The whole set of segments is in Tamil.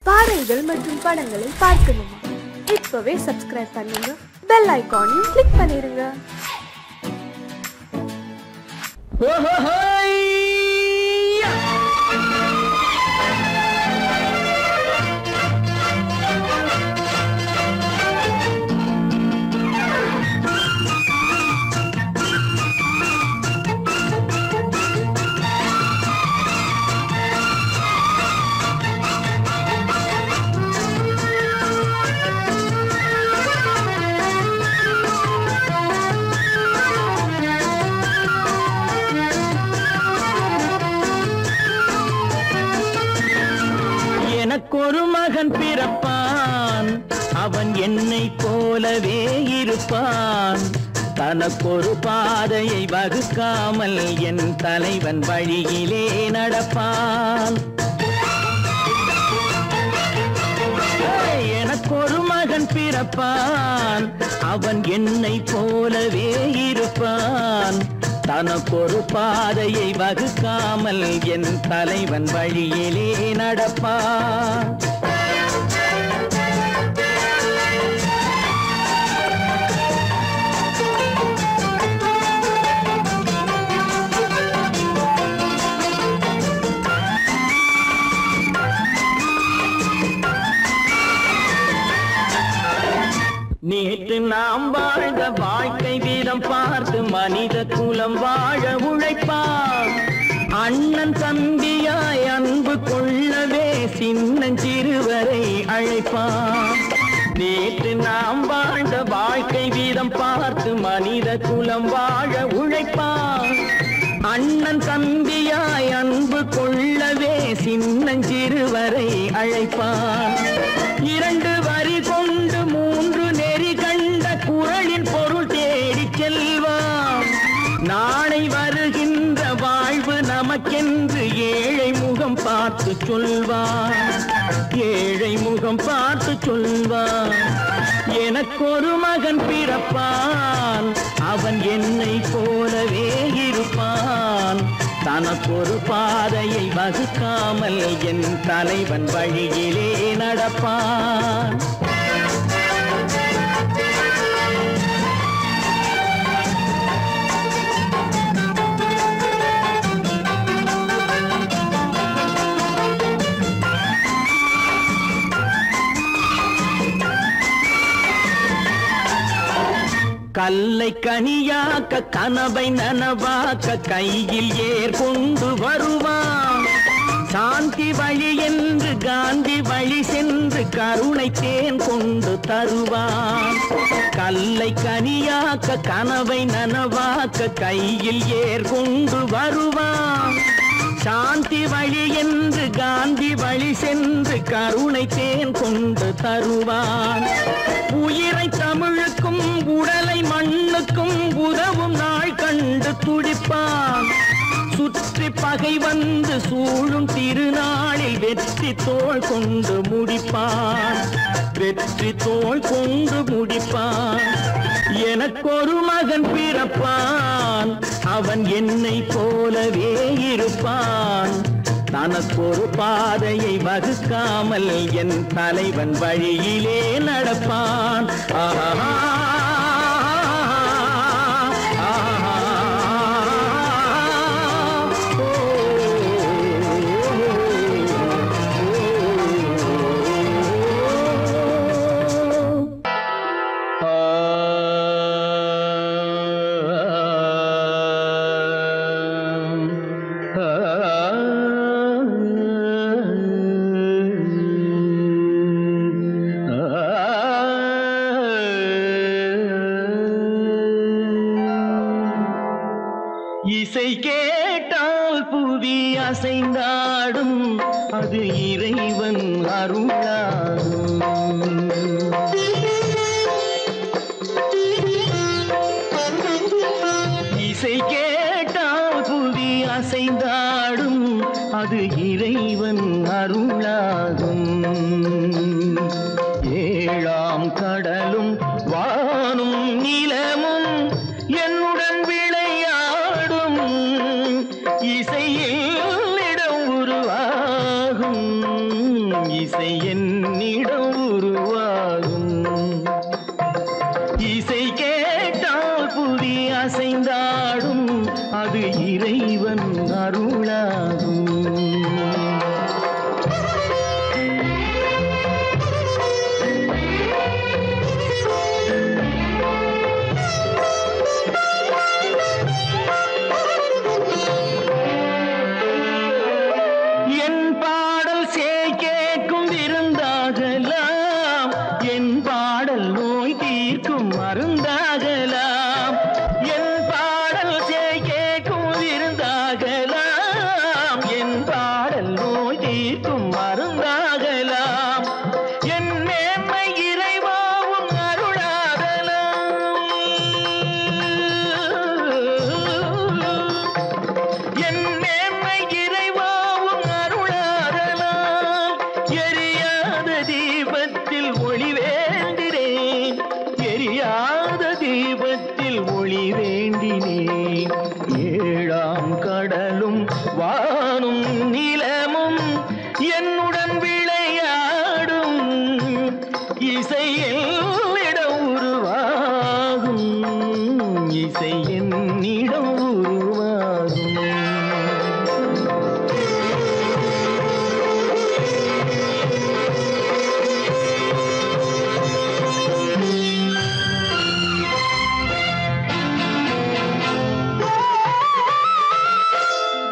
பாடல்கள் மற்றும் படங்களை பார்க்கணுமா? இப்பவே சப்ஸ்கிரைப் பண்ணுங்க, பெல் ஐகானையும் கிளிக் பண்ணிருங்க. எனக்கொரு மகன் பிறப்பான், அவன் என்னை போலவே இருப்பான். தனக்கொரு பாதையை வகுக்காமல் என் தலைவன் வழியிலே நடப்பான். எனக்கொரு மகன் பிறப்பான், அவன் என்னை போலவே இருப்பான். தனக்கொரு பாதையை வகுக்காமல் என் தலைவன் வழியிலே நடப்பான். நேற்று நாம் வாழ்ந்த வாழ்க்கை வீதம் பார்த்து மனித குலம் வாழ உழைப்பான். அண்ணன் தம்பியாய் அன்பு கொள்ளவே சின்னஞ்சிறுவரை அழைப்பான். நேற்று நாம் வாழ்ந்த வாழ்க்கை வீதம் பார்த்து மனித குலம் வாழ உழைப்பான். அண்ணன் தம்பியாய் அன்பு கொள்ளவே சின்னஞ்சிறுவரை அழைப்பான். இரண்டு வரி கொண்டு மூன்று நெறி கண்ட குறளின் பொருள் தேடி செல்வான். நாளை வருகின்ற வாழ்வு நமக்கென்று ஏழை முகம் பார்த்து சொல்வான். ஏழை முகம் பார்த்து சொல்வான். எனக்கொரு மகன் பிறப்பான், அவன் என்னை போலவே இருப்பான். தனக்கொரு பாதையை வகுக்காமல் என் தலைவன் வழியிலே நடப்பான். கல்லை கனியாக்க கனவை நனவாக்க கையில் ஏர் கொண்டு வருவான். சாந்தி வழி என்று காந்தி வழி சென்று கருணை தேன் கொண்டு தருவான். கல்லை கனியாக்க கனவை நனவாக்க கையில் ஏர் கொண்டு வருவான். சாந்தி வழி என்று காந்தி வழி சென்று கருணை தேன் கொண்டு தருவான். உயிரை தமிழுக்கும் உடலை மண்ணுக்கும் உதவும் நாள் கண்டு துடிப்பான். சுற்றி பகை வந்து சூழும் திருநாளில் வெற்றி தோள் கொண்டு முடிப்பான். வெற்றி தோள் கொண்டு முடிப்பான். எனக்கொரு மகன் பிறப்பான், அவன் என்னை போலவே இருப்பான். தனக்கொரு பாதையை வகுக்காமல் என் தலைவன் வழியிலே நடப்பான். ஆஹா. இசை கேட்டால் புவி அசைந்தாடும், அது இறைவன் அருளாகும். இசை கேட்டால் புவி அசைந்தாடும், அது இறைவன் அருளாகும். ஏழாம் கடலும் வானும் நிலமும் என்னுடன் விளையாடும். இசையில் இடம் உருவாகும், இசை என்னிடம் உருவாகும். இசை கேட்டால் புதி அசைந்தாடும், அது இறைவன் அருளாகும். ஏழாம் கடலும் வானும் நிலமும் என்னுடன் விளையாடும், இசையில் இடம் உருவாகும், இசை என்னிடம் உருவாகும்.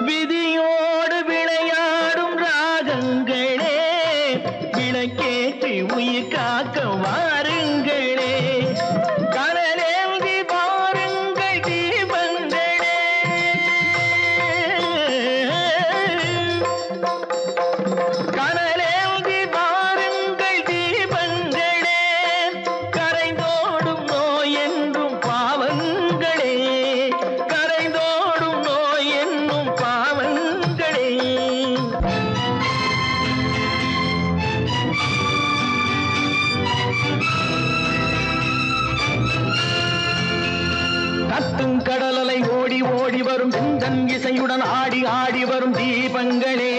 விதியோடு விளையாடும் ராகங்களே, விளக்கேற்றி உயிர் காக்க வாருங்களே, கனலேந்தி பாருங்கள் தீபங்களே, கனலேந்தி பாருங்கள் தீபங்களே, கரைந்தோடும் நோய் என்றும் பாவங்களே, கரைந்தோடும் நோய் என்னும் பாவங்களே. கத்தும் கடலலை ஓடி ஓடி வரும் சிந்தன் இசையுடன் ஆடி ஆடி வரும் தீபங்களே,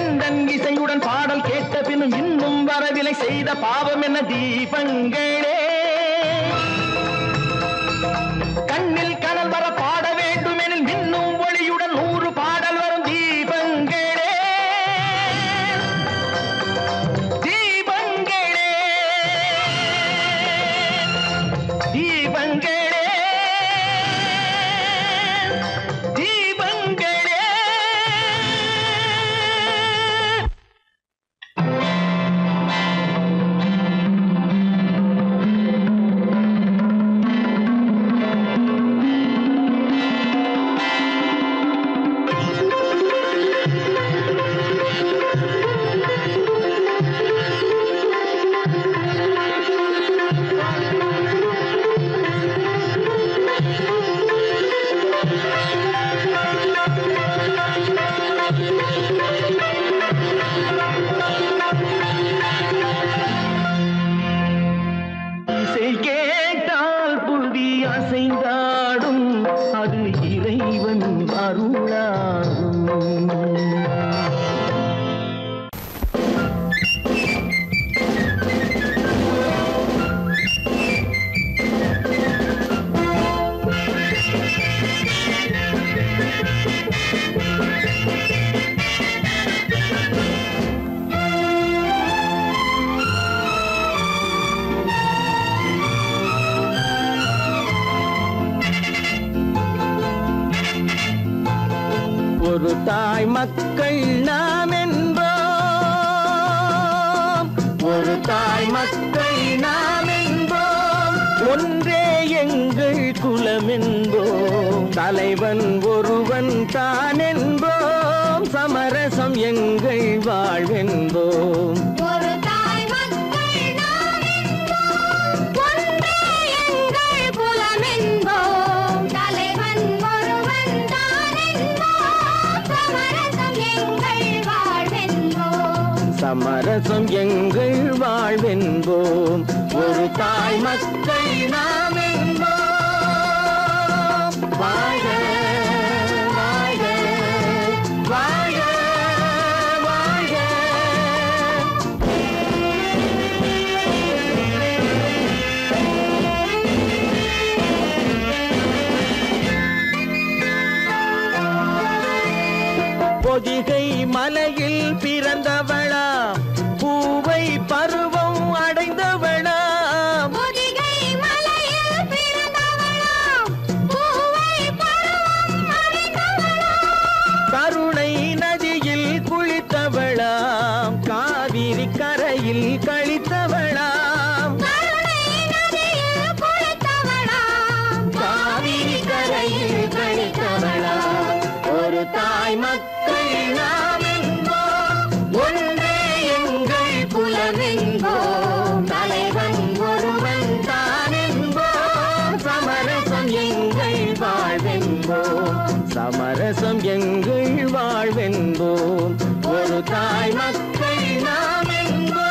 எந்தன் இசையுடன் பாடல் கேட்ட பின்னும் இன்னும் வரவில்லை செய்த பாவம் என்ன தீபங்களே. கண்ணில் கனல் வர பாட வேண்டுமெனில் மின்னும் ஒளியுடன் 100 பாடல் வரும் தீபங்களே, தீபங்களே, தீபங்களே, தீபங்களே. இசை கேட்டால் புதி அசைந்தாடும், அது இறைவன் அருளாகும். ஒரு தாய் மக்கள் நாம் என்போம், ஒரு தாய் மக்கள் நாம் என்போம், ஒன்றே எங்கள் குலம் என்போம், தலைவன் ஒருவன் தான் என்போம், சமரசம் எங்கள் வாழ்வென்போம். சமரசம் எங்கள் வாழ்வென்போம், ஒரு தாய் மக்கள் நாம் என்போம். வாழ்க வாழ்க வாழ்க மலையில் பிறந்தவளா பூவை பருவம் அடைந்தவளா கருணை நதியில் குளித்தவளாம் காவிரி கரையில் கழித்தவளாம் காவிரி கரையில் கழித்தவளாம் ஒரு தாய் மக்கள் நாம் என்போம் ஒன்றே எங்கள் குலம் என்போம் தலைவன் ஒருவன் தான் என்போம் சமரசம் எங்கள் வாழ்வென்போம் சமரசம் எங்கள் வாழ்வென்போம் ஒரு தாய் மக்கள் நாம் என்போம்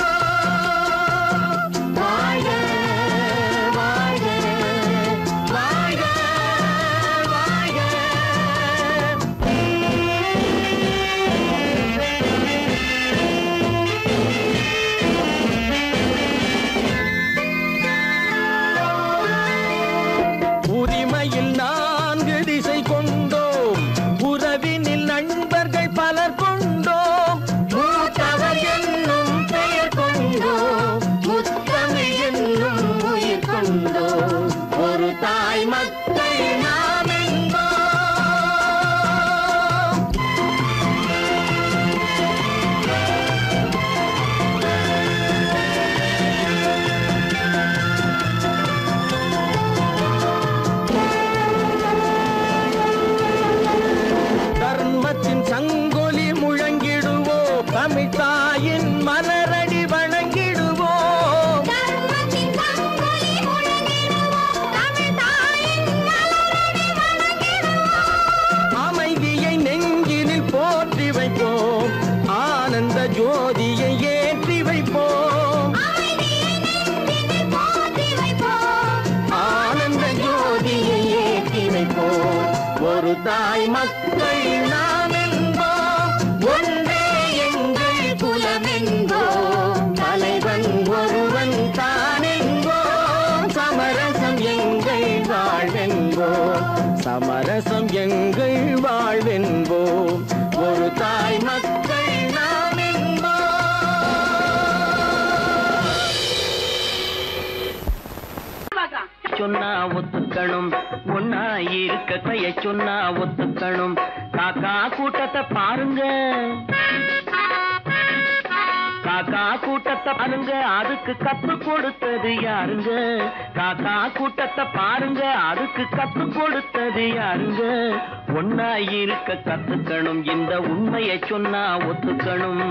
வாழ்க வாழ்க வாழ்க வாழ்க உரிமையில் 4 திசை கொண்டோம் உறவினில் நண்பர்கள் பலர் கொண்டோம் மூத்தவர் என்னும் பெயர் கொண்டோம் முத்தமிழ் என்னும் உயிர் கொண்டோம் ஒரு தாய் மக்கள் நாம் என்போம் தர்மத்தின் சங்கொலி முழங்கிடுவோம் தமிழ் தாயின் மலரடி வணங்கிடுவோம் அமைதியை நெஞ்சினில் போற்றி வைப்போம் ஆனந்த ஜோதியை ஏற்றி வைப்போம் ஆனந்த ஜோதியை ஏற்றி வைப்போம் ஒரு தாய் மக்கள் நாம் என்போம் ஒன்றே எங்கள் குலம் என்போம் தலைவன் ஒருவன் தான் என்போம் சமரசம் எங்கள் வாழ்வென்போம் சமரசம் எங்கள் வாழ்வென்போம் ஒரு தாய் மக்கள் நாம் சொன்னா ஒத்துக்கணும் ஒன்னா இருக்க கைய சொன்னா ஒத்துக்கணும் காக்கா கூட்டத்தை பாருங்க காக்கா கூட்டத்தை பாருங்க அதுக்கு கத்து கொடுத்தது யாருங்க காக்கா கூட்டத்தை பாருங்க அதுக்கு கத்து கொடுத்தது யாருங்க ஒன்னா இருக்க கத்துக்கணும் இந்த உண்மையை சொன்னா ஒத்துக்கணும்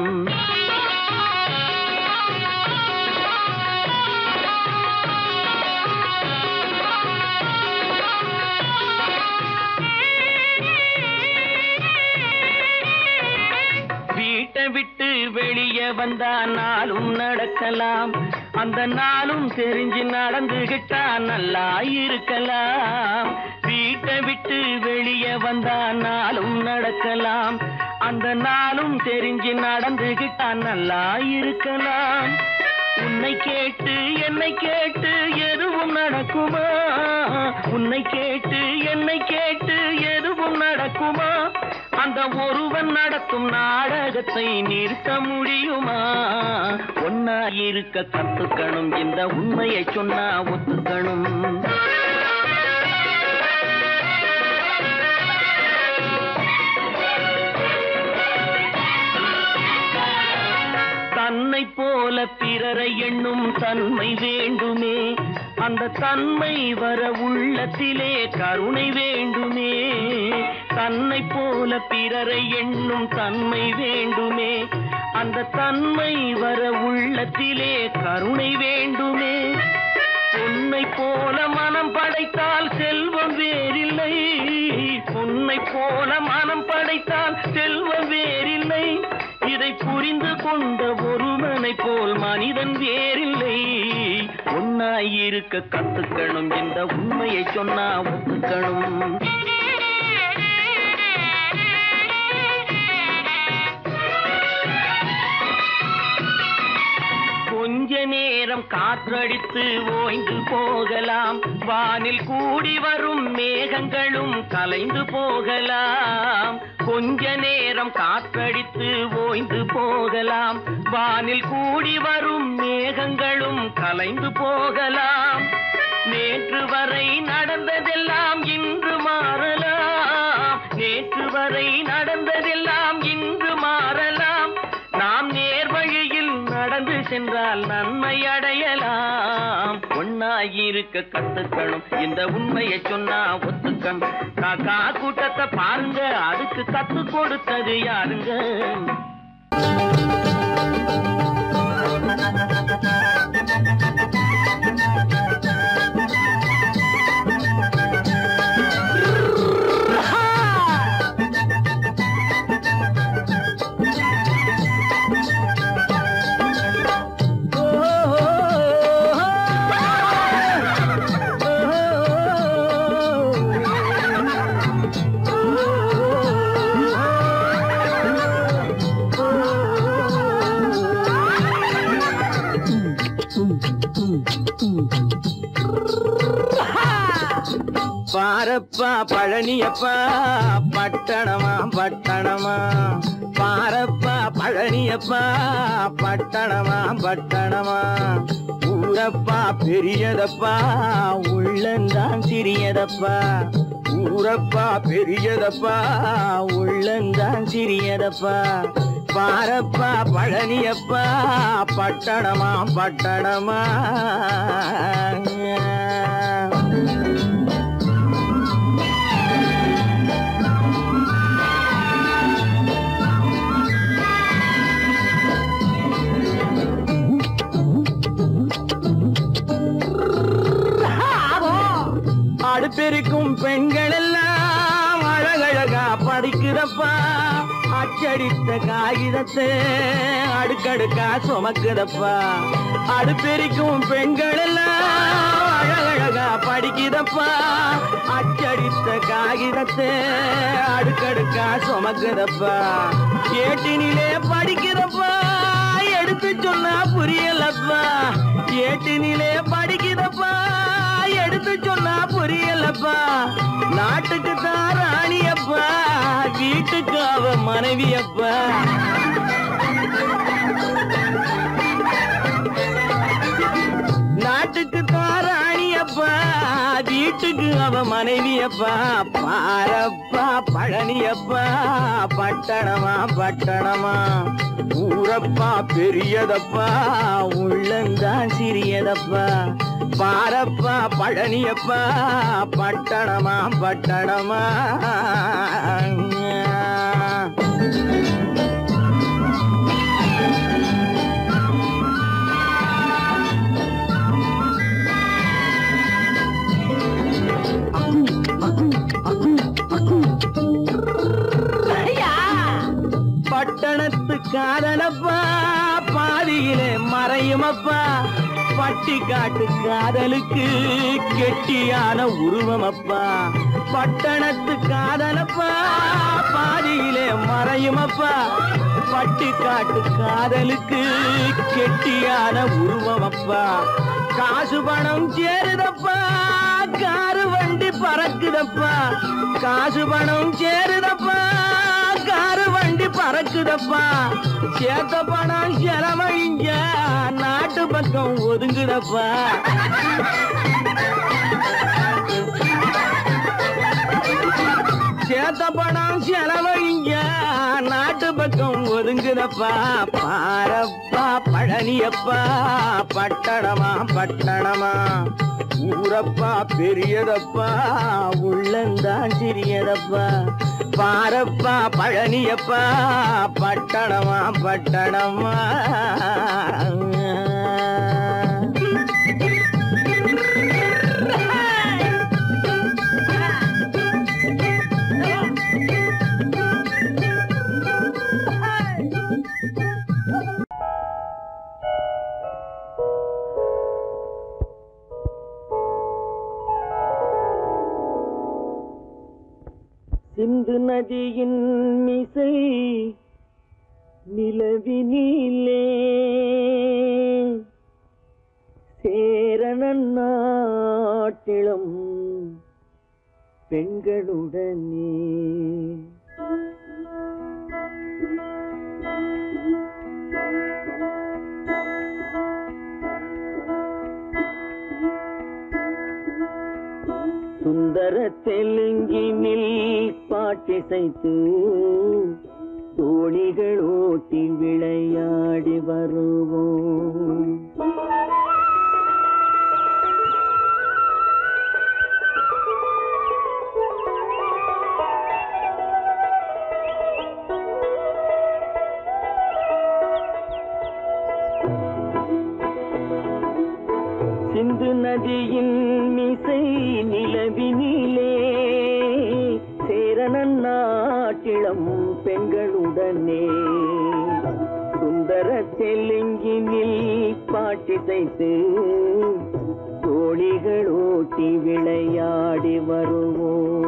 வீட்டை விட்டு வெளியே வந்தா நாளும் நடக்கலாம் அந்த நாளும் தெரிஞ்சு நடந்துகிட்டா நல்லா இருக்கலாம் வீட்டை விட்டு வெளியே வந்தா நாளும் நடக்கலாம் அந்த நாளும் தெரிஞ்சு நடந்துகிட்டா நல்லா இருக்கலாம் உன்னை கேட்டு என்னை கேட்டு எதுவும் நடக்குமா உன்னை கேட்டு என்னை கேட்டு எதுவும் நடக்குமா அந்த ஒருவன் நடத்தும் நாடகத்தை நிறுத்த முடியுமா ஒன்னா இருக்க கத்துக்கணும் இந்த உண்மையை சொன்னா ஒத்துக்கணும் தன்னை போல பிறரை எண்ணும் தன்மை வேண்டுமே அந்த தன்மை வர உள்ளத்திலே கருணை வேண்டுமே தன்னை போல பிறரை எண்ணும் தன்மை வேண்டுமே அந்த தன்மை வர உள்ளத்திலே கருணை வேண்டுமே பொன்னை போல மனம் படைத்தால் செல்வம் வேறில்லை பொன்னை போல மனம் படைத்தால் செல்வம் வேறில்லை இதை புரிந்து கொண்ட ஒருவனை போல் மனிதன் வேறில்லை ஒன்னாயிருக்க கத்துக்கணும் இந்த உண்மையை சொன்னா ஒத்துக்கணும் கொஞ்ச நேரம் காற்றடித்து ஓய்ந்து போகலாம், வானில் கூடி வரும் மேகங்களும் கலைந்து போகலாம். கொஞ்ச நேரம் காற்றடித்து ஓய்ந்து போகலாம், வானில் கூடி வரும் மேகங்களும் கலைந்து போகலாம். நேற்று வரை நடந்ததெல்லாம் இன்று மாறலாம், நேற்று வரை நடந்ததெல்லாம் இன்று மாறலாம். நாம் நேர்வழியில் நடந்து சென்றால் நன்மை அடையலாம். ஒன்னாயிருக்க கத்துக்கணும், இந்த உண்மையை சொன்னா ஒத்துக்கணும். காக்கா கூட்டத்தை பாருங்க, அதுக்கு கத்து கொடுத்தது யாருங்க? பாரப்பா பழனியப்பா பட்டணமா பட்டணமா, பாரப்பா பழனியப்பா பட்டணமா பட்டணமா. ஊரப்பா பெரியதப்பா உள்ளந்தான் சிறியதப்பா, ஊரப்பா பெரியதப்பா உள்ளந்தான் சிறியதப்பா. பாரப்பா பழனியப்பா பட்டணமா பட்டணமா. அடுப்பெருக்கும் பெண்கள் எல்லாம் அழகழகா படிக்குதப்பா, அச்சடித்த காகிதத்தை அடுக்கடுக்கா சுமக்குதப்பா. அடுப்பெருக்கும் பெண்கள் எல்லாம் அழகழகா படிக்குதப்பா, அச்சடித்த காகிதத்தை அடுக்கடுக்கா சுமக்குதப்பா. ஏட்டினிலே படிக்குதப்பா, எடுத்து சொன்னா புரியலப்பா. ஏட்டினிலே படிக்குதப்பா, எடுத்து சொன்னா புரியலப்பா. நாட்டுக்கு தான் ராணியப்பா, வீட்டுக்கு அவ மனைவியப்பா. நாட்டுக்கு தான் ராணியப்பா, வீட்டுக்கு அவ மனைவியப்பா. பாரப்பா பழனியப்பா பட்டணமா பட்டணமா. ஊரப்பா பெரியதப்பா உள்ளந்தான் சிறியதப்பா. பாரப்பா பழனியப்பா பட்டணமா பட்டணமா. பட்டணத்து காதலப்பா பாதியிலே மறையுமப்பா. பட்டி காட்டு காதலுக்கு கெட்டியான உருவமப்பா. பட்டணத்து காதலப்பா பாதியிலே மறையுமப்பா. பட்டி காட்டு காதலுக்கு கெட்டியான உருவமப்பா. காசு பணம் சேருதப்பா, காரு வண்டி பறக்குதப்பா. காசு பணம் சேருதப்பா, காரு வண்டி பறக்குதப்பா. சேத்த பணம் செலவழிங்க, நாட்டு பக்கம் ஒதுங்குதப்பா. சேத்த பணம் செலவழிங்க, நாட்டு பக்கம் ஒதுங்குதப்பா. பாரப்பா பழனியப்பா பட்டணமா பட்டணமா. ஊரப்பா பெரியதப்பா உள்ளந்தான் சிறியதப்பா. பாரப்பா பழனியப்பா பட்டணமா பட்டணமா. சிந்து நதியின் மிசை நிலவினிலே நன்னாட்டிளம் பெண்களுடனே சுந்தர தெலுங்கினில் பாட்டிசைத்து தோணிகள் ஓட்டி விளையாடி வருவோம். சிந்து நதியின் மிசை நிலவினிலே சேரனன் நாட்டிளம் பெண்களுடனே சுந்தர தெலுங்கினில் பாட்டிசைத்து தோணிகள் ஓட்டி விளையாடி வருவோம்.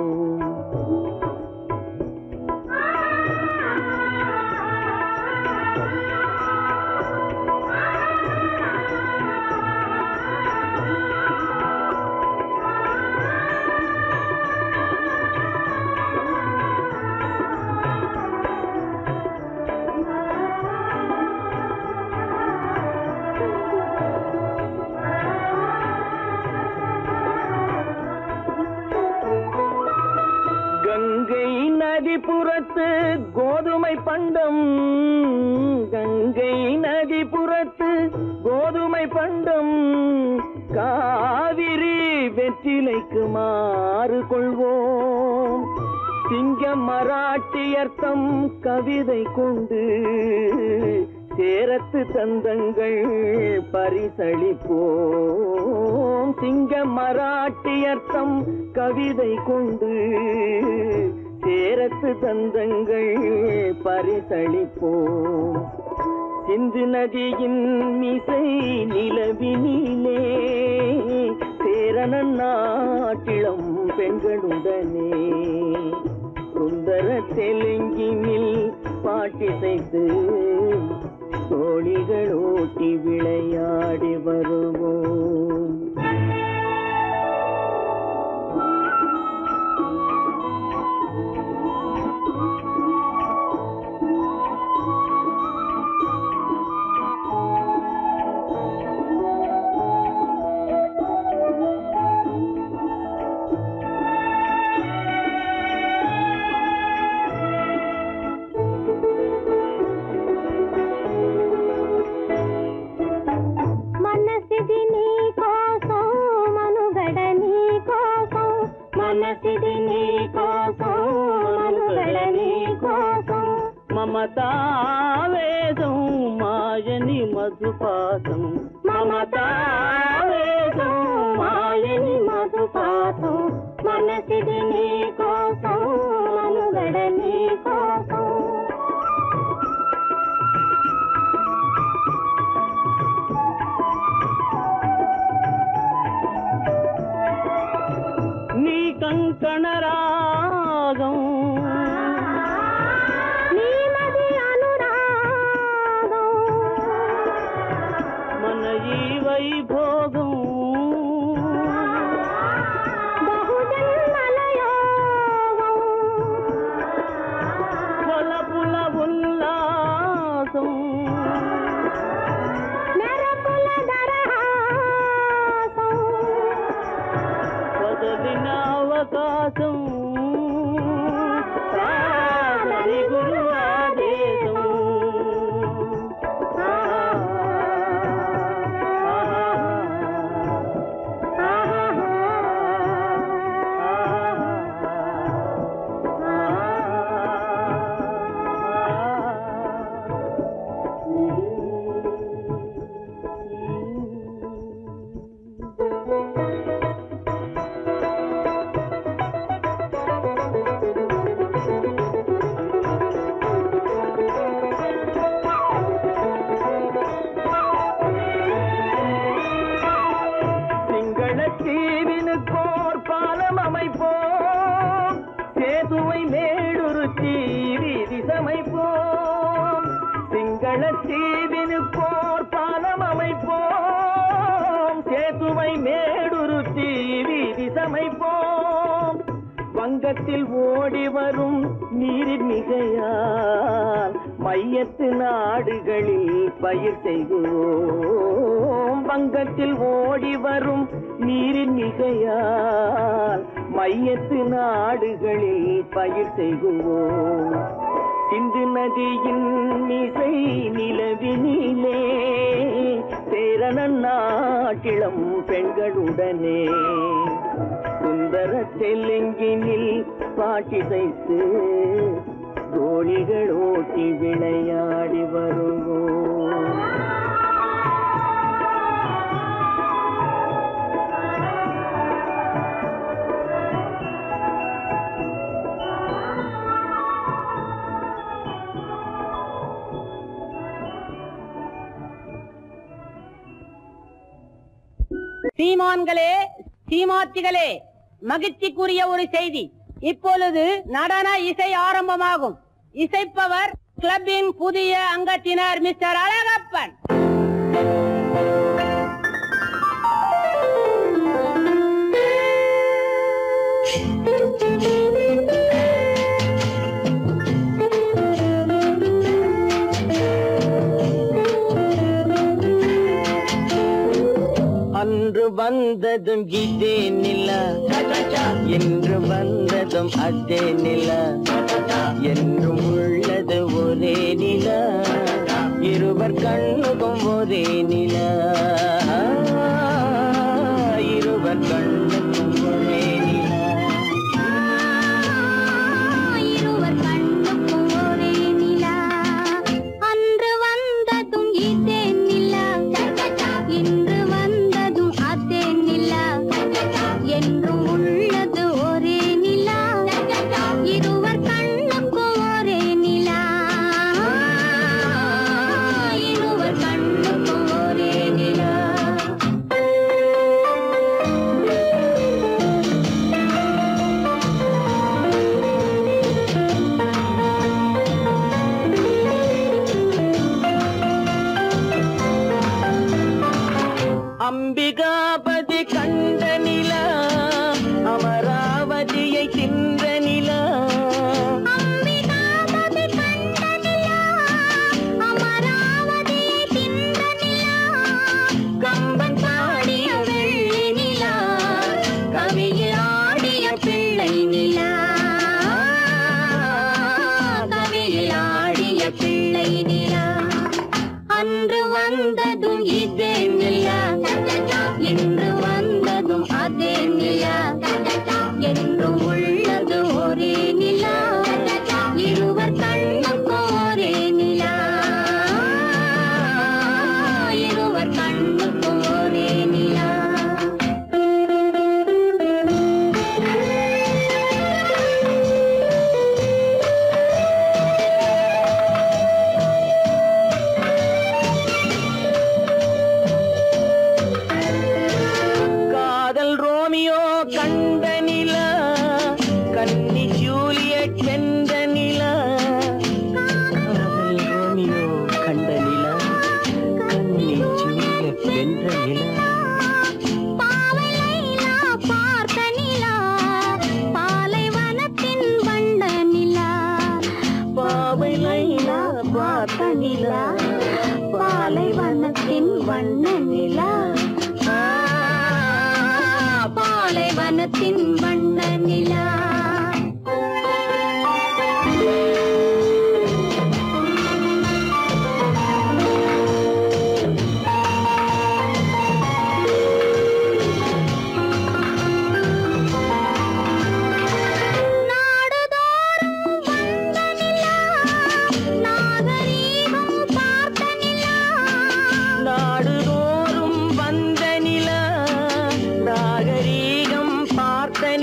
கங்கை நதிபுறத்து கோதுமை பண்டம் கங்கை நதிபுறத்து கோதுமை பண்டம் காவிரி வெற்றிலைக்கு மாறு கொள்வோம். சிங்க மராட்டியர்த்தம் கவிதை கொண்டு சேரத்து தந்தங்கள் பரிசளிப்போம். சிங்க மராட்டியர்த்தம் கவிதை கொண்டு சேரத்து தந்தங்கள் பரிசளிப்போம். சிந்து நதியின் மிசை நிலவினிலே சேரனன் நாட்டிளம் பெண்களுடனே சுந்தர தெலுங்கினில் பாட்டிசைத்து தோணிகள் ஓட்டி விளையாடி வருவோம். మమతావేదం మాయని మధుపాతం మమతావేదం మాయని మధుపాతం మనసిది నీ కోసం మనుగడ నీ కోసం నీ కంకణ రాగం వైభోగం బహుజన్మలయోగం కొలపుల ఉల్లాసం మెరపుల దరహాసం వదలిన అవకాశం సాధని గురు ఆదేశం தீவினுக்கோர் பாலம் அமைப்போம். சேதுவை மேடுருத்தி வீதி சமைப்போம். சிங்கள தீவினுக்கோர் பாலம் அமைப்போம். சேது பசுமை மேடுருத்தி வீதி சமைப்போம். வங்கத்தில் ஓடி வரும் நீரின் மிகையால் மையத்து நாடுகளில் பயிர் செய்வோம். வங்கத்தில் ஓடி வரும் நீரின் மிகையால் மையத்து நாடுகளில் பயிர் செய்வோம். சிந்து நதியின் மிசை நிலவினிலே சேரணன் நாட்டிளம் பெண்களுடனே சுந்தர தெலுங்கினில் பாட்டிசைத்து தோழிகள் ஓட்டி விளையாடி வருவோம். சீமான்களே, சீமாத்திகளே, மகிழ்ச்சிக்குரிய ஒரு செய்தி. இப்பொழுது நடன இசை ஆரம்பமாகும். இசைப்பவர் கிளப்பின் புதிய அங்கத்தினர் மிஸ்டர் அழகப்பன். அன்று வந்ததும் இதே நிலா, என்று வந்ததும் அதே நிலா, என்றும் உள்ளது ஒரே நிலா, இருவர் கண்ணுக்கும் ஒரே நிலா, இருவர் கண்ணுக்கும் ஒரே நிலா, இருவர் கண்ணுக்கும் ஒரே நிலா. அன்று வந்ததும் இதே நிலா, இன்று வந்ததும் அதே நிலா, என்றும் உள்ளது ஒரே நிலா, இருவர் கண்ணுக்கும் ஒரே நிலா, இருவர் கண்ணுக்கும் ஒரே நிலா. அம்பிகாபதி கண்ட நிலா, அமராவதியை தின்ற நிலா, அம்பிகாபதி கண்ட நிலா, அமராவதியை தின்ற நிலா, கம்பன் பாடிய வெள்ளி நிலா, கவியில் ஆடிய பிள்ளை நிலா, கவியில் ஆடிய பிள்ளை நிலா. அன்று வந்ததும் இதே நிலா, இன்று வந்ததும் அதே நிலா, என்றும் உள்ளது ஒரே நிலா, இருவர் கண்ணுக்கும் ஒரே நிலா, இருவர் கண்ணுக்கும் ஒரே நிலா. காதல் ரோமியோ கண்ட நிலா, கன்னி ஜூலியட் வென்ற நிலா, காதல் ரோமியோ கண்ட நிலா, கன்னி ஜூலியட் வென்ற நிலா, பாவை லைலா பார்த்த நிலா, பாலைவனத்தின் வண்ண நிலா, பாவை லைலா பார்த்த நிலா, பாலைவனத்தின் வண்ண நிலா, பாலைவனத்தின் வண்ண நிலா. நாடுதோறும் வந்த நிலா, நாகரீகம் பார்த்த நிலா, நாடுதோறும் வந்த நிலா, நாகரீகம் பார்த்த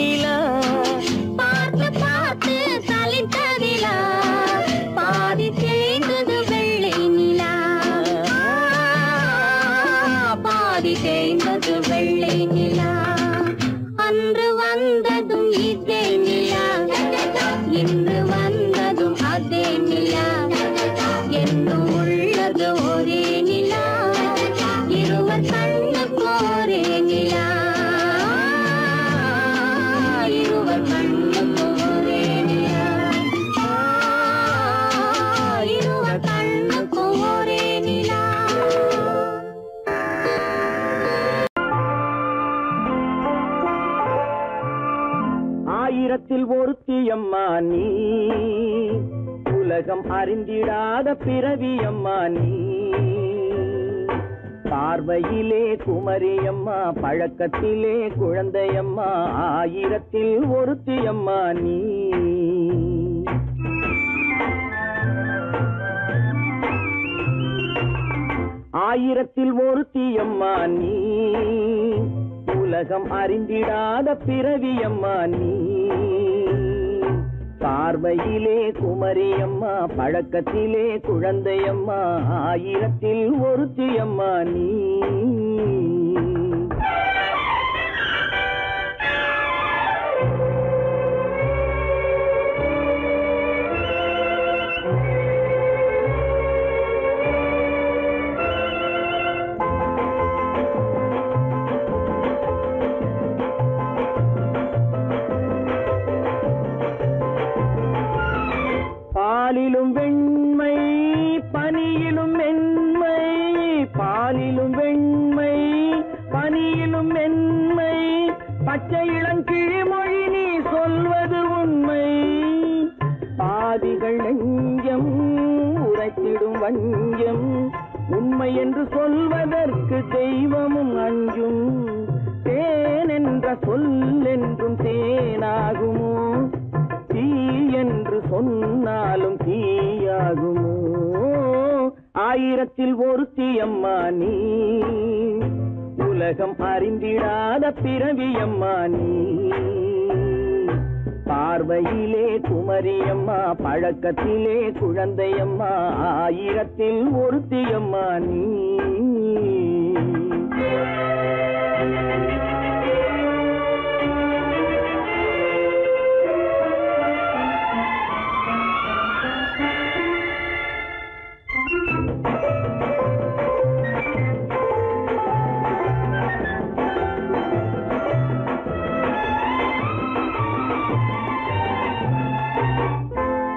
ஒருத்தியம்மா நீ உலகம் அறிந்திடாத பிறவியம்மா நீ பார்வையிலே குமரியம்மா பழக்கத்திலே குழந்தையம்மா ஆயிரத்தில் ஒருத்தியம்மா நீ ஆயிரத்தில் ஒருத்தியம்மா நீ உலகம் அறிந்திடாத பிறவியம்மா நீ பார்வையிலே குமரியம்மா பழக்கத்திலே குழந்தையம்மா ஆயிரத்தில் ஒருத்தியம்மா நீ பாலிலும் வெண்மை பனியிலும் மென்மை பாலிலும் வெண்மை பனியிலும் மென்மை பச்சை இளங்கிழிமொழி நீ சொல்வது உண்மை பாதிகள் நெஞ்சம் உரைத்திடும் வஞ்சம் உண்மை என்று சொல்வதற்கு தெய்வமும் அஞ்சும் தேன் என்ற சொல் என்றும் தேனாகுமோ தீ என்று சொன்னாலும் தீயாகுமோ ஆயிரத்தில் ஒருத்தியம்மா நீ உலகம் அறிந்திடாத பிறவியம்மா நீ பார்வையிலே குமரியம்மா பழக்கத்திலே குழந்தையம்மா ஆயிரத்தில் ஒருத்தியம்மா நீ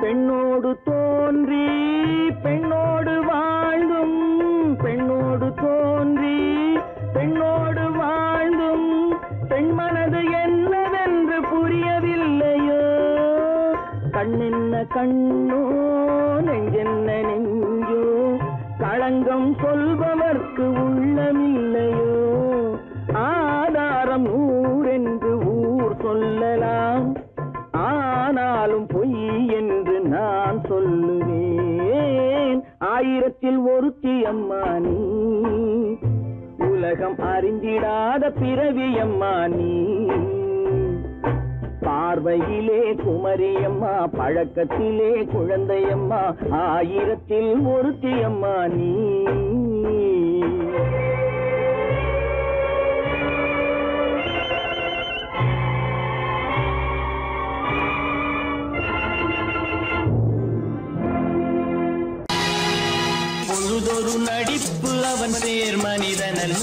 பெண்ணோடு தோன்றி பெண்ணோடு வாழ்ந்தும் பெண்ணோடு தோன்றி பெண்ணோடு வாழ்ந்தும் பெண் மனது என்னவென்று புரியவில்லையோ கண்ணென்ன கண்ணோ நெஞ்சென்ன நெஞ்சோ களங்கம் சொல்பவர்க்கு உள்ளமில்லையோ ஆதாரம் ஊரென்று ஊர் சொல்லலாம் ஆனாலும் பொய் என்று நான் சொல்லுவேன் ஆயிரத்தில் ஒருத்தியம்மா நீ உலகம் அறிந்திடாத பிறவியம்மா நீ பார்வையிலே குமரியம்மா பழக்கத்திலே குழந்தையம்மா ஆயிரத்தில் ஒருத்தியம்மா நீ பொழுதொரு நடிப்பு அவன் பேர் மனிதனல்ல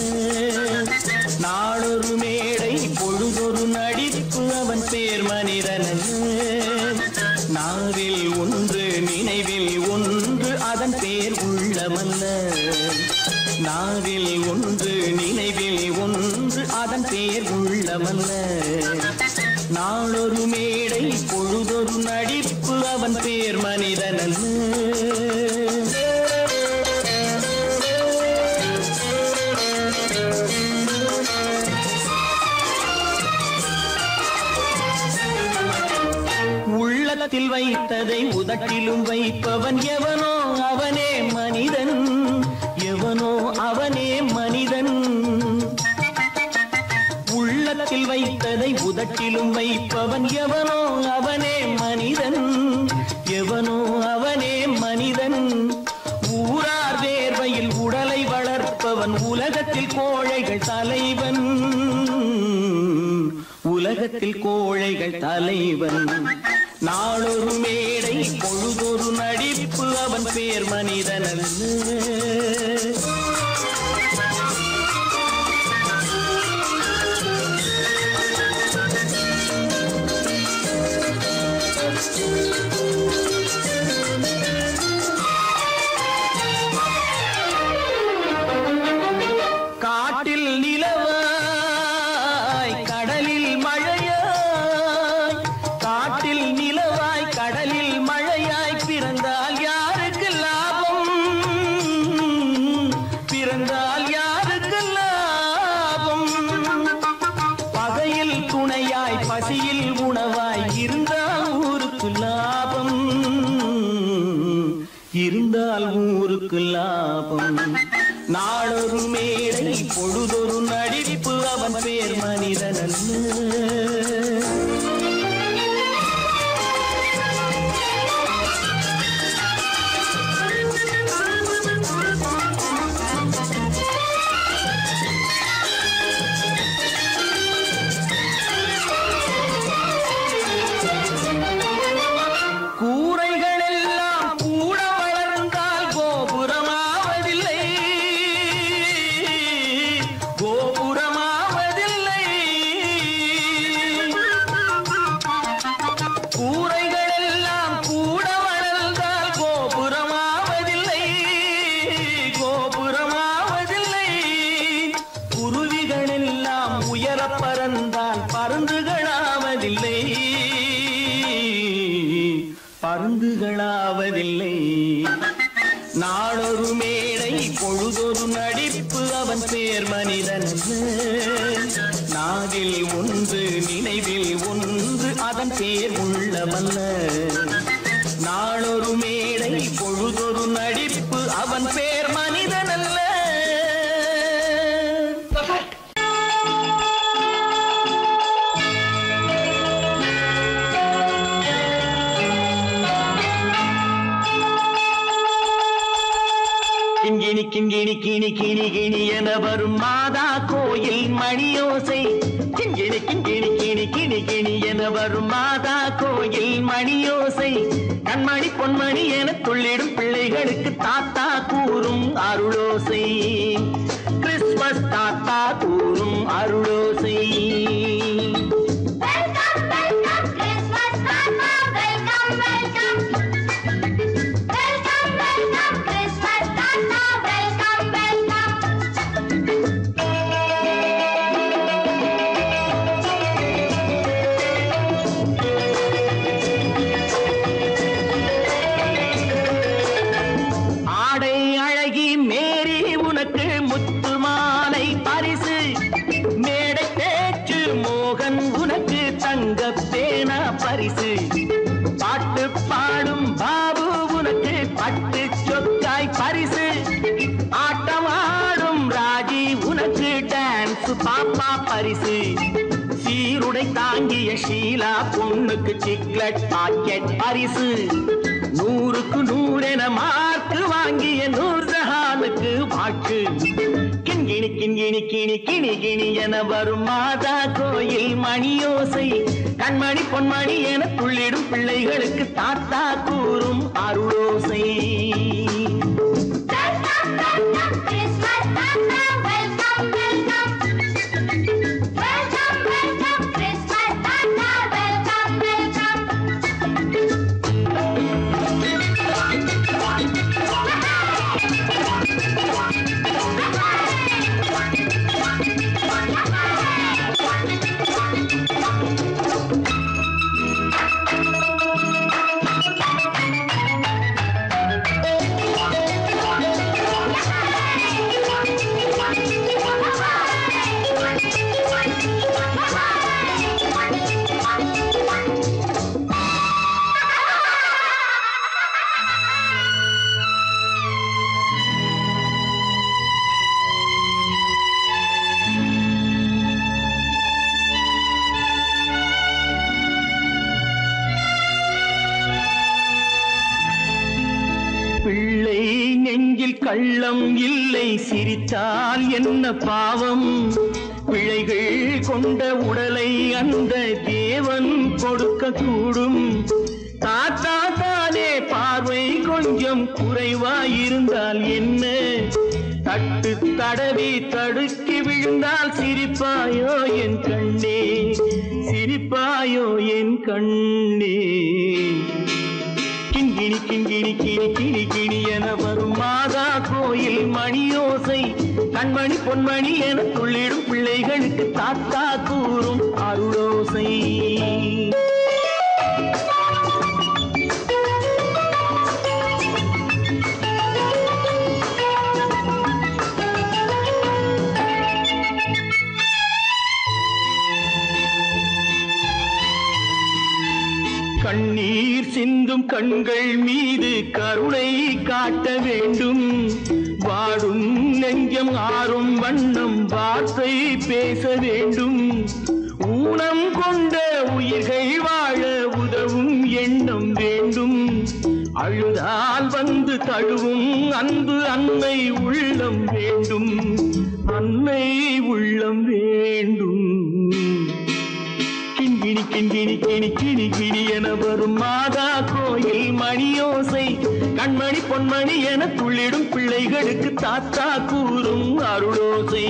நாளொரு மேடை பொழுதொரு நடிப்பு அவன் பேர் மனிதனல்ல நாவில் ஒன்று நினைவில் ஒன்று அதன் பேர் உள்ளமல்ல நாவில் ஒன்று நினைவில் ஒன்று அதன் பேர் உள்ளமல்ல நாளொரு மேடை பொழுதொரு நடிப்பு அவன் பேர் மனிதனல்ல உள்ளத்தில் வைத்ததை உதட்டிலும் வைப்பவன் எவனோ அவனே மனிதன் எவனோ அவனே மனிதன் உள்ளத்தில் வைத்ததை உதட்டிலும் வைப்பவன் எவனோ அவனே மனிதன் எவனோ அவனே மனிதன் ஊரார் வேர்வையில் உடலை வளர்ப்பவன் உலகத்தில் கோழைகள் தலைவன் உலகத்தில் கோழைகள் தலைவன் நாளொரு மேடை பொழுதொரு நடிப்பு அவன் பேர் மனிதனல்ல காட்டில் நிலவாய் கடலில் மழையாய் காட்டில் ஊருக்கு லாபம். நாளொரு மேடை பொழுதொரு நடிப்பு அவன் பேர் மனிதனல்ல. பருந்துகளாவதில்லை. நாளொரு மேடை பொழுதொரு நடிப்பு அவன் பேர் மனிதனல்ல. நாவில் ஒன்று நினைவில் ஒன்று அதன் பேர் உள்ளமல்ல. நாளொரு மேடை பொழுதொரு நடிப்பு அவன் பேர் மனிதனல்ல. கிங்கிணி கிங்கிணி கிணி கிணி கிணி என வரும் மாதா கோயில் மணியோசை. கிங்கிணி கிங்கிணி கிணி கிணி கிணி என வரும் மாதா கோயில் மணியோசை. கண்மணி பொன்மணி என துள்ளிடும் பிள்ளைகளுக்கு தாத்தா கூறும் அருளோசை. கிறிஸ்துமஸ் தாத்தா கூறும் அருளோசை. பரிசு பாட்டு பாடும் பாபு உனக்கு பட்டு சொக்காய் பரிசு. ஆட்டமாடும் ராஜி உனக்கு டான்ஸ் பாப்பா பரிசு. சீருடை தாங்கிய ஷீலா பொண்ணுக்கு சிக்லெட் பாக்கெட் பரிசு. 100க்கு 100 என மார்க்கு வாங்கிய நூர்ஜஹானுக்கு வாக்கு. கிண்கிணி கிண்கிணி கிணி கிணி கிணி என வரும் மாதா கோயில் மணியோசை. கண்மணி பொன்மணி என துள்ளிடும் பிள்ளைகளுக்கு தாத்தா கூறும் அருளோசை. கள்ளம் இல்லை சிரித்தால் என்ன பாவம். பிழைகள் கொண்ட உடலை அந்த தேவன் கொடுக்க கூடும். தாத்தா தானே பார்வை கொஞ்சம் குறைவாயிருந்தால் என்ன. தட்டு தடவி தடுக்கி விழுந்தால் சிரிப்பாயோ என் கண்ணே, சிரிப்பாயோ என் கண்ணே. கிண்கிணி கிண்கிணி கிணி கிணி கிணி என வரும் மாதா கோயில் மணியோசை. கண்மணி பொன்மணி என துள்ளிடும் பிள்ளைகளுக்கு தாத்தா கூறும் அருளோசை. கண்ணீர் சிந்தும் கண்கள் மீது கருணை காட்ட வேண்டும். வாடும் நெஞ்சம் ஆறும் வண்ணம் வார்த்தை பேச வேண்டும். ஊனம் கொண்ட உயிர்கள் வாழ உதவும் எண்ணம் வேண்டும். அழுதால் வந்து தழுவும் அன்பு அன்னை உள்ளம் வேண்டும். அன்னை உள்ளம் வேண்டும். கிண்கிணி கிண்கிணி கிணி கிணி கிணி என வரும் மாதா கோயில் மணியோசை. கண்மணி பொன்மணி என துள்ளிடும் பிள்ளைகளுக்கு தாத்தா கூறும் அருளோசை.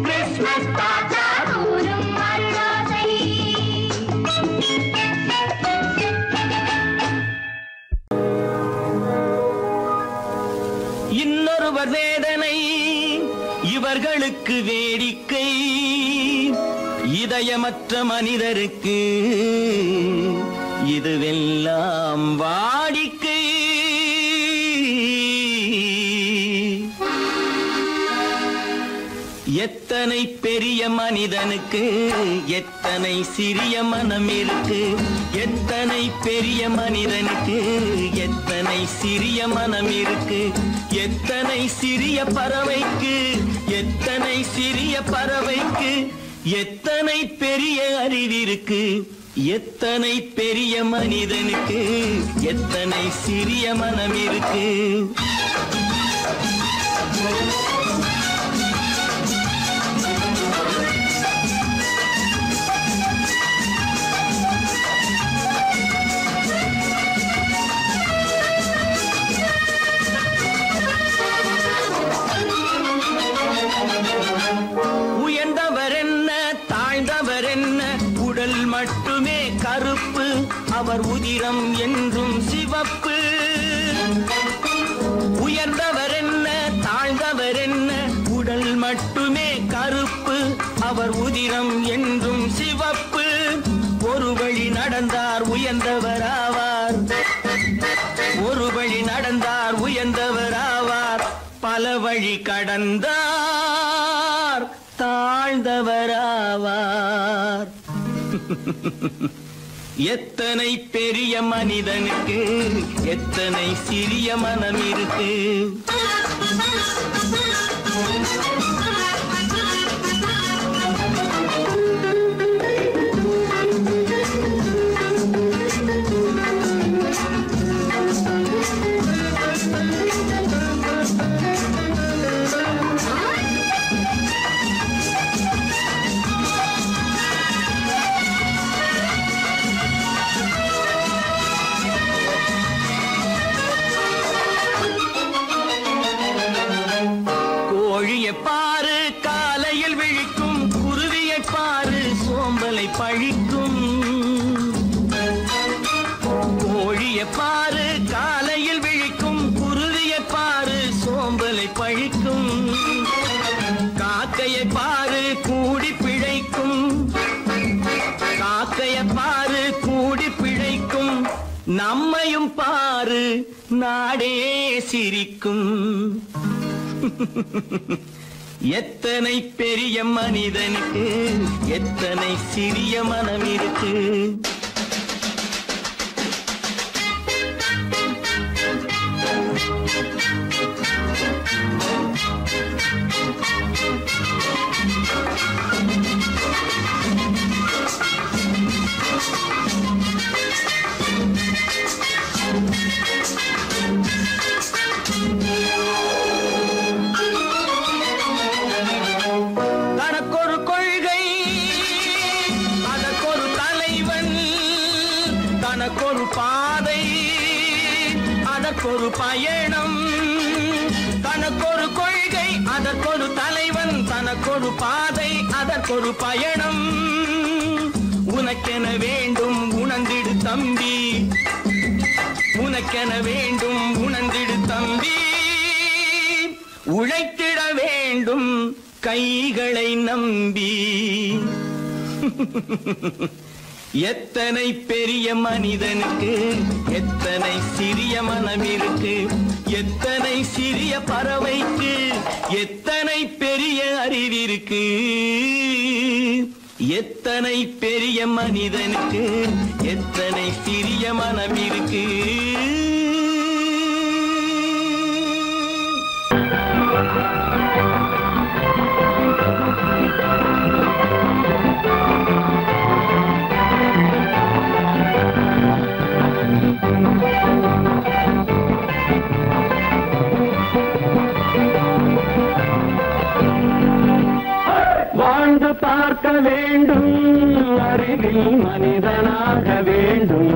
கிறிஸ்மஸ் தாத்தா கூறும் அருளோசை. இன்னொருவர் வேதனை இவர்களுக்கு வேடிக்கை. இதயமற்ற மனிதருக்கு இதுவெல்லாம் வாடிக்கை. எத்தனை பெரிய மனிதனுக்கு எத்தனை சிறிய மனம் இருக்கு. எத்தனை பெரிய மனிதனுக்கு எத்தனை சிறிய மனம் இருக்கு. எத்தனை சிறிய பறவைக்கு எத்தனை சிறிய பறவைக்கு எத்தனை பெரிய அறிவிருக்கு. எத்தனை பெரிய மனிதனுக்கு எத்தனை சிறிய மனம் இருக்கு. உயர்ந்தவர் என்ன தாழ்ந்தவர் என்ன உடல் மட்டுமே கருப்பு. அவர் உதிரம் என்றும் சிவப்பு. உயர்ந்தவர் என்ன தாழ்ந்தவர் என்ன உடல் மட்டுமே கருப்பு. அவர் உதிரம் என்றும் சிவப்பு. ஒரு வழி நடந்தார் உயர்ந்தவர் ஆவார். ஒரு வழி நடந்தார் உயர்ந்தவர் ஆவார். பல வழி கடந்தார் தாழ்ந்தவராவார். எத்தனை பெரிய மனிதனுக்கு எத்தனை சிறிய மனம் இருக்கு. கோழியை பாரு காலையில் விழிக்கும். குருவியை பாரு சோம்பலை பழிக்கும். கோழியை பாரு காலையில் விழிக்கும். குருவியை பாரு சோம்பலை பழிக்கும். காக்கையை பாரு கூடி பிழைக்கும். காக்கையை பாரு கூடி பிழைக்கும். நம்மையும் பாரு நாடே சிரிக்கும். எத்தனை பெரிய மனிதனுக்கு எத்தனை சிறிய மனம் இருக்கு. தனக்கொரு கொள்கை அதற்கொரு தலைவன். தனக்கொரு பாதை அதற்கொரு பயணம். தனக்கொரு கொள்கை அதற்கொரு தலைவன். தனக்கொரு பாதை அதற்கொரு பயணம். உனக்கென வேண்டும் உணர்ந்திடு தம்பி. உனக்கென வேண்டும் உணர்ந்திடு தம்பி. உழைத்திட வேண்டும் கைகளை நம்பி. எத்தனை பெரிய மனிதனுக்கு எத்தனை சிறிய மனம் இருக்கு. எத்தனை சிறிய பறவைக்கு எத்தனை பெரிய அறிவிருக்கு. எத்தனை பெரிய மனிதனுக்கு எத்தனை சிறிய மனம் இருக்கு. பார்க்க வேண்டும் அறிவில் மனிதனாக வேண்டும்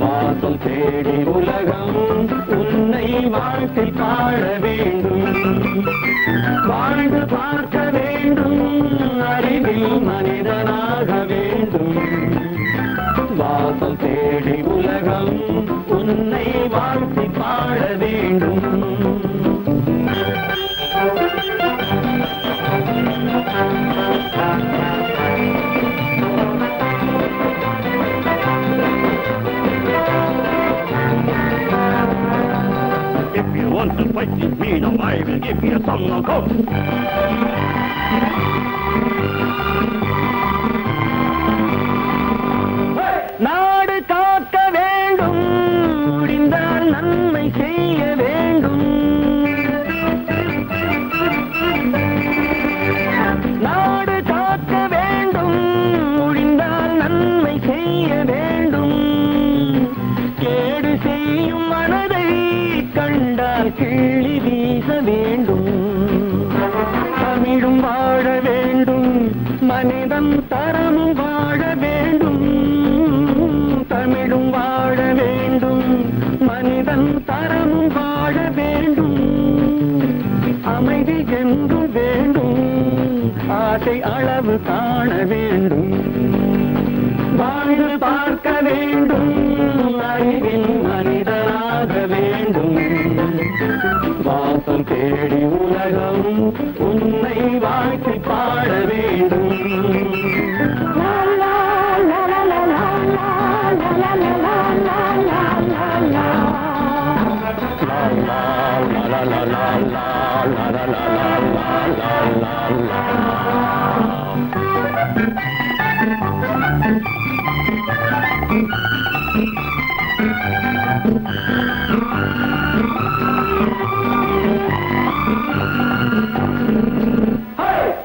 வாசல் தேடி உலகம் உன்னை வாழ்த்தி பாட வேண்டும் வாழ்ந்து பார்க்க வேண்டும் அறிவில் மனிதனாக வேண்டும் வாசல் தேடி உலகம் உன்னை வாழ்த்தி பாட வேண்டும் If you want to fight with me, now I will give you a song of hope. நாடு காக்க வேண்டும் முடிந்தால் நன்மை செய்ய வேண்டும் நாடு காக்க வேண்டும் முடிந்தால் நன்மை செய்ய வேண்டும் கேடு செய்யும் மனதை கண்டால் கிள்ளி வீச வேண்டும் தமிழும் வாழ வேண்டும் மனிதன் தரமும் வாழ வேண்டும் தமிழும் வாழ வேண்டும் மனிதன் தரமும் வாழ வேண்டும் அமைதி என்றும் வேண்டும் ஆசை அளவு காண வேண்டும் வாழ்ந்து பார்க்க வேண்டும் அறிவில் மனிதனாக வேண்டும் வாசம் தேடி உலகம் உன்னை வாழ்த்தி பாட வேண்டும்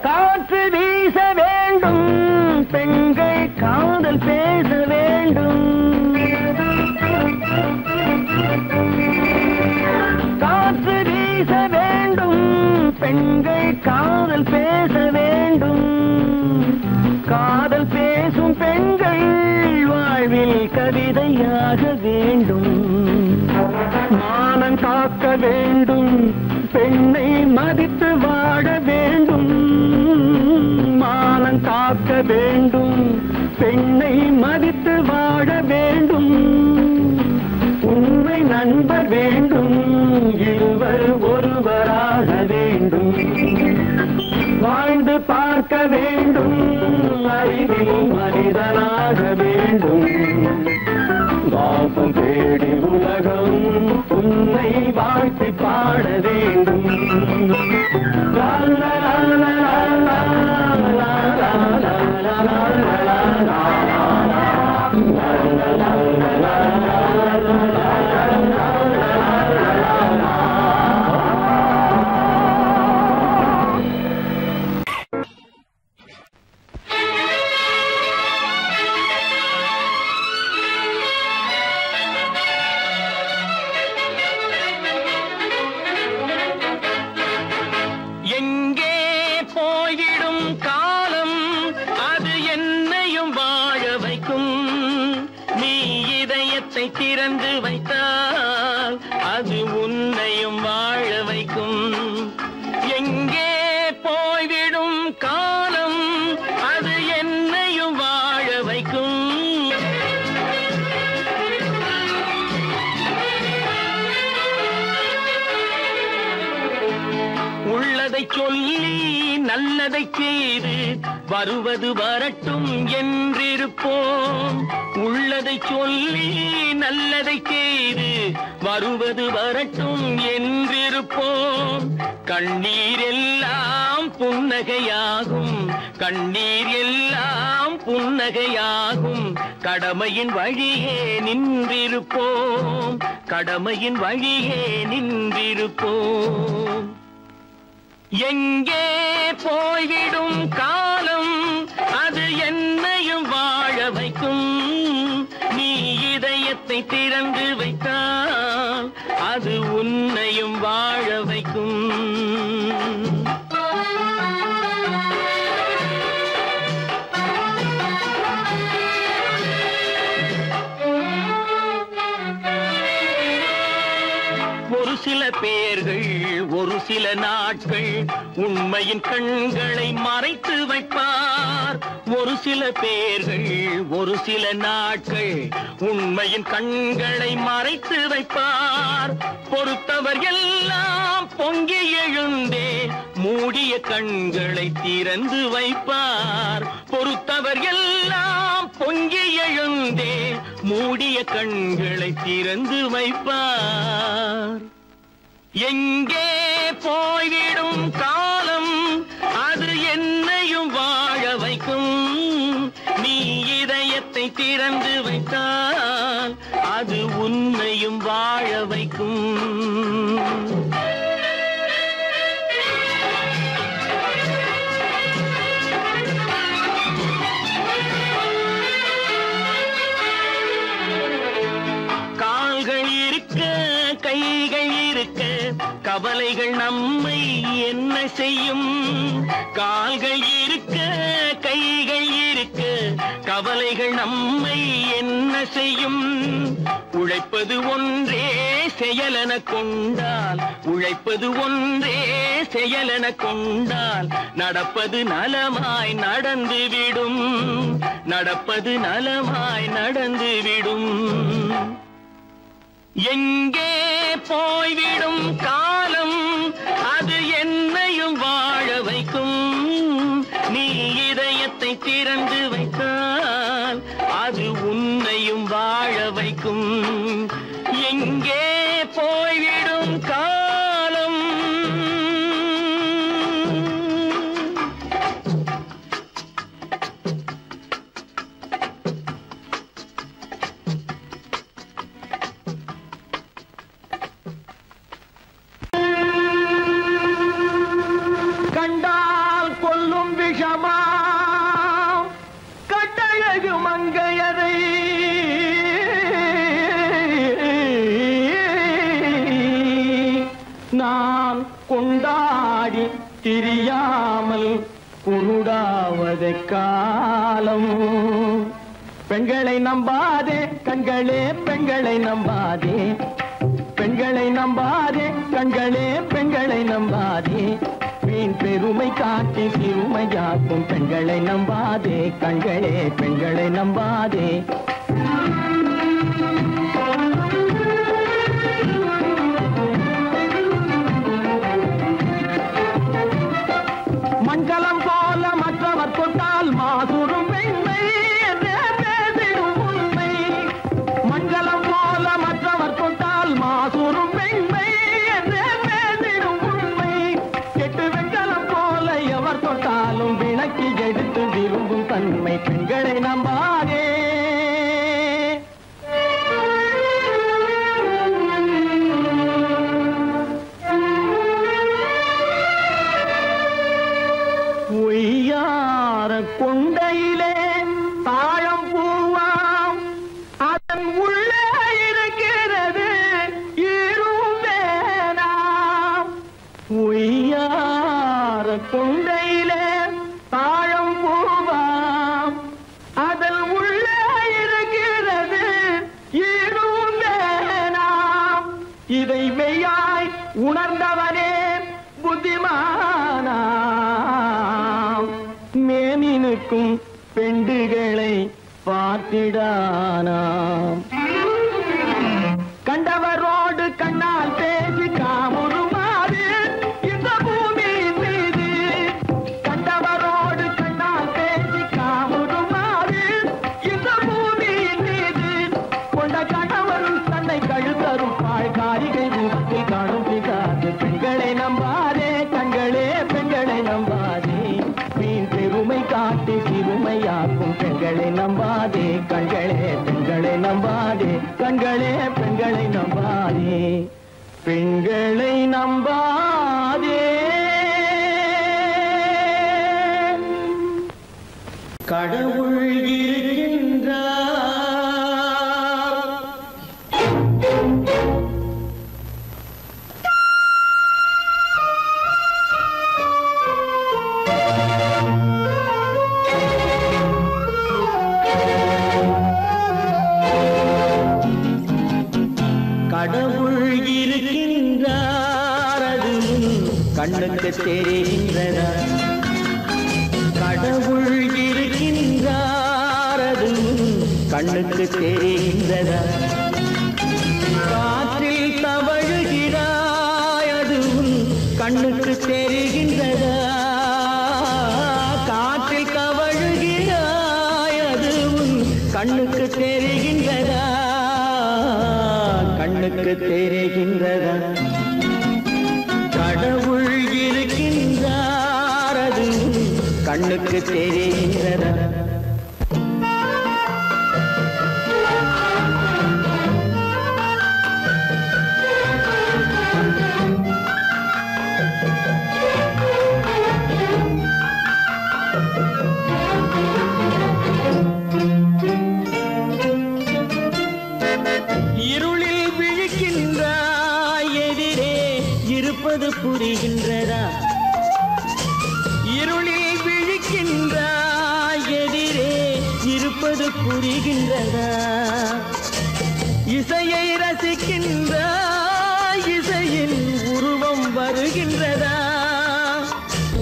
காற்று வீச வேண்டும் பெண்கள் காதல் பேச வேண்டும் காற்று வீச வேண்டும் பெண்கள் காதல் பேச வேண்டும் காதல் பேசும் பெண்கள் வாழ்வில் கவிதையாக வேண்டும் மானம் காக்க வேண்டும் பெண்ணை மதித்து வாழ வேண்டும் மானம் காக்க வேண்டும் பெண்ணை மதித்து வாழ வேண்டும் உண்மை நண்பர் வேண்டும் இருவர் ஒருவராக வேண்டும் வாழ்ந்து பார்க்க வேண்டும் அறிவில் மனிதனாக வேண்டும் வாசம் தேடி உலகம் உன்னை வாழ்த்தி பாட வேண்டும் லா லா லா லா லா லா லா லா லா எங்கே போய்விடும் காலம் அது என்னையும் வாழ வைக்கும் நீ இதயத்தை திறந்து வைத்தால் அது உன்னையும் வாழ வைக்கும் எங்கே போய்விடும் காலம் அது என்னையும் வாழ வைக்கும் உள்ளதை சொல்லி நல்லதை செய்து வருவது வரட்டும் என்றிருப்போம் உள்ளதை சொல்லி நல்லதை செய்து வருவது வரட்டும் என்றிருப்போம் கண்ணீர் எல்லாம் புன்னகையாகும் கண்ணீர் எல்லாம் புன்னகையாகும் கடமையின் வழியே நின்றிருப்போம் கடமையின் வழியே நின்றிருப்போம் எங்கே போய்விடும் காலம் அது என்னையும் வாழ வைக்கும் நீ இதயத்தை திறந்து வைத்தால் அது உன்னையும் வாழ வைக்கும் ஒரு சில நாட்கள் உண்மையின் கண்களை மறைத்து வைப்பார். ஒரு சில பேர்கள் ஒரு சில நாட்கள் உண்மையின் கண்களை மறைத்து வைப்பார். பொறுத்தவர் எல்லாம் பொங்கி எழுந்தே மூடிய கண்களை திறந்து வைப்பார். பொறுத்தவர் எல்லாம் பொங்கி எழுந்தே மூடிய கண்களை திறந்து வைப்பார். எங்கே போய்விடும் காலம் அது என்னையும் வாழ வைக்கும். நீ இதயத்தை திறந்து வைத்தால் அது உன்னையும் வாழ வைக்கும். கைகள் இருக்க கவலைகள் நம்மை என்ன செய்யும். கால்கள் இருக்க கைகள் இருக்க கவலைகள் நம்மை என்ன செய்யும். உழைப்பது ஒன்றே செயலென கொண்டால் உழைப்பது ஒன்றே செயலென கொண்டால் நடப்பது நலமாய் நடந்துவிடும். நடப்பது நலமாய் நடந்துவிடும். எங்கே போய்விடும் காலம் அது என்னையும் வாழ வைக்கும். நீ இதயத்தை திறந்து வைத்தால் அது உன்னையும் வாழ வைக்கும். எங்கே போய்விடும் காலம். கண்டால் கொல்லும் விஷமா கட்டழகு மங்கையரை நான் கொண்டாடி திரியாமல் குருடாவதை காலம். பெண்களை நம்பாதே கண்களே பெண்களை நம்பாதே. பெண்களை நம்பாதே கண்களே பெண்களை நம்பாதே. வீண் பெருமை காட்டி சிறுமையாக்கும் பெண்களை நம்பாதே கண்களே பெண்களை நம்பாதே. மண்கலம் போல மற்றவர் கொண்டால் மாசுரும் பெண்மை என்றே பேசிடும் உண்மை. மண்கலம் போல மற்றவர் கொண்டால் மாசுரும் பெண்மை என்றே பேசிடும் உண்மை. கெட்டு வெண்கலம் போல எவர் தொட்டாலும் விளக்கி எடுத்து விரும்பும் தன்மை பெண்களை நம்பாதே. பொய்யார கொண்டையிலே தாழம் பூவாம் அதன் உள்ளே இருக்கிறது ஈரும் வேணாம். பொய்யார கொண்டையிலே தாழம் பூவாம் அதன் உள்ளே இருக்கிறது ஈரும் வேணாம். இதை மெய்யாய் உணர்ந்தவனே புத்திமானாம். மேனினுக்கும் பெண்டுகளை பார்த்திடானாம். கண்டவரோடு கண்ணால் பேசி காமுறுமாறு இந்த பூமியின் மீது. கண்டவரோடு கண்ணால் பேசி காமுறுமாறு இந்த பூமியின் மீது. கொண்ட கணவன் தன்னை கழுத்தரும் பாழ் காரிகை முகத்தில் காணும் பிகாது. பெண்களை நம்பாதே கண்களே பெண்களை நம்பாதே. வீண் பெருமை காட்டி சிறுமையாக்கும் பெண்களை நம்பாதே கண்களே பெண்களை நம்பாதே. கண்களே பெண்களை நம்பாதே. பெண்களை நம்பாதே. கடவுள் இருக்கின்றார். கடவுள் இருக்கின்றார் அது அதுவும் கண்ணுக்கு தெரிகின்றதா? கடவுள் இருக்கின்றார் அதுவும் கண்ணுக்கு தெரிகின்றதா? காற்றில் தவழுகிறாய் அதுவும் கண்ணுக்கு தெரிகின்றதா? காற்றில் தவழுகிறாய் அதுவும் கண்ணுக்கு தெரிகின்றதா? கண்ணுக்கு தெரிகின்றதா? கடவுள் இருக்கின்றார் அதுவும் கண்ணுக்கு தெரிகின்றதா? இருளில் விழிக்கின்றாய் எதிரே இருப்பது புரிகின்றதா? இருளில் விழிக்கின்றாய் எதிரே இருப்பது புரிகின்றதா? இசையை ரசிக்கின்றாய் இசையின் உருவம் வருகின்றதா?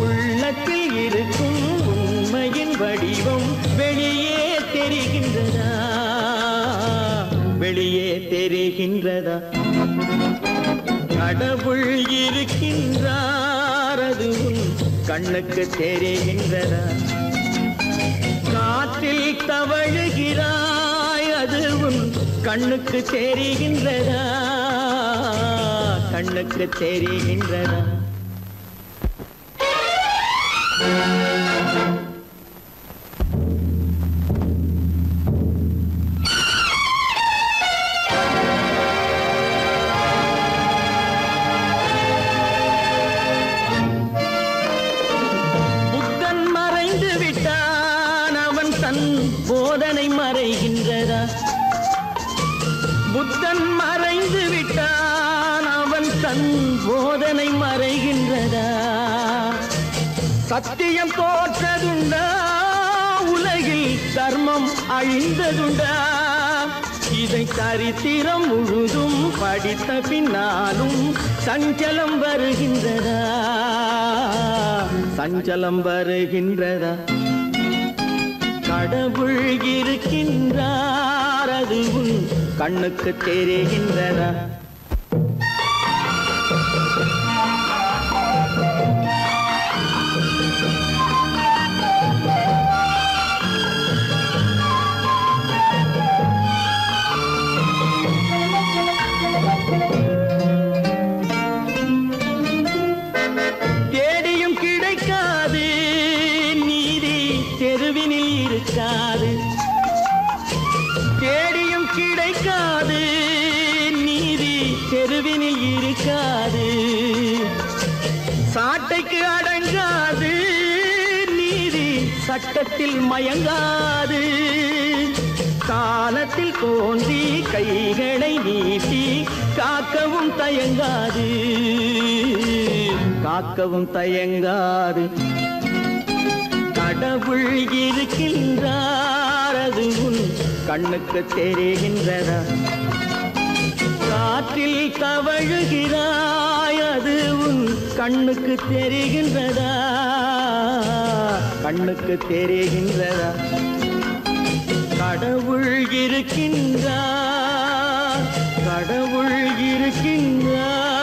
உள்ளத்தில் இருக்கும் உண்மையின் வடிவம் வெளியே தெரிகின்றதா? வெளியே தெரிகின்றதா? கடவுள் இருக்கின்றார் அதுவும் கண்ணுக்கு தெரிகின்றதா? காற்றில் தவழுகிறாய் அதுவும் கண்ணுக்கு தெரிகின்றதா? கண்ணுக்கு தெரிகின்றதா? போதனை மறைகின்றதா? புத்தன் மறைந்து விட்டான் அவன் தன் போதனை மறைகின்றதா? சத்தியம் தோற்றதுண்டா? உலகில் தர்மம் அழிந்ததுண்டா? இதை சரித்திரம் முழுதும் படித்த பின்னாலும் சஞ்சலம் வருகின்றதா? சஞ்சலம் வருகின்றதா? கடவுள் இருக்கின்றார் அதுவும் கண்ணுக்கு தெரிகின்றதா? தேடியும் கிடைக்காது நீதி தெருவினில் இருக்காது. தேடியும் கிடைக்காது நீதி தெருவினில் இருக்காது. சாட்டைக்கு அடங்காது நீதி சட்டத்தில் மயங்காது. காலத்தில் தோன்றி கைகளை நீட்டி காக்கவும் தயங்காது. காக்கவும் தயங்காது. கடவுள் இருக்கின்றார் அதுவும் கண்ணுக்கு தெரிகின்றதா? காற்றில் தவழுகிறாய் அதுவும் கண்ணுக்கு தெரிகின்றதா? கண்ணுக்கு தெரிகின்றதா? கடவுள் இருக்கின்றார். கடவுள் இருக்கின்றார்.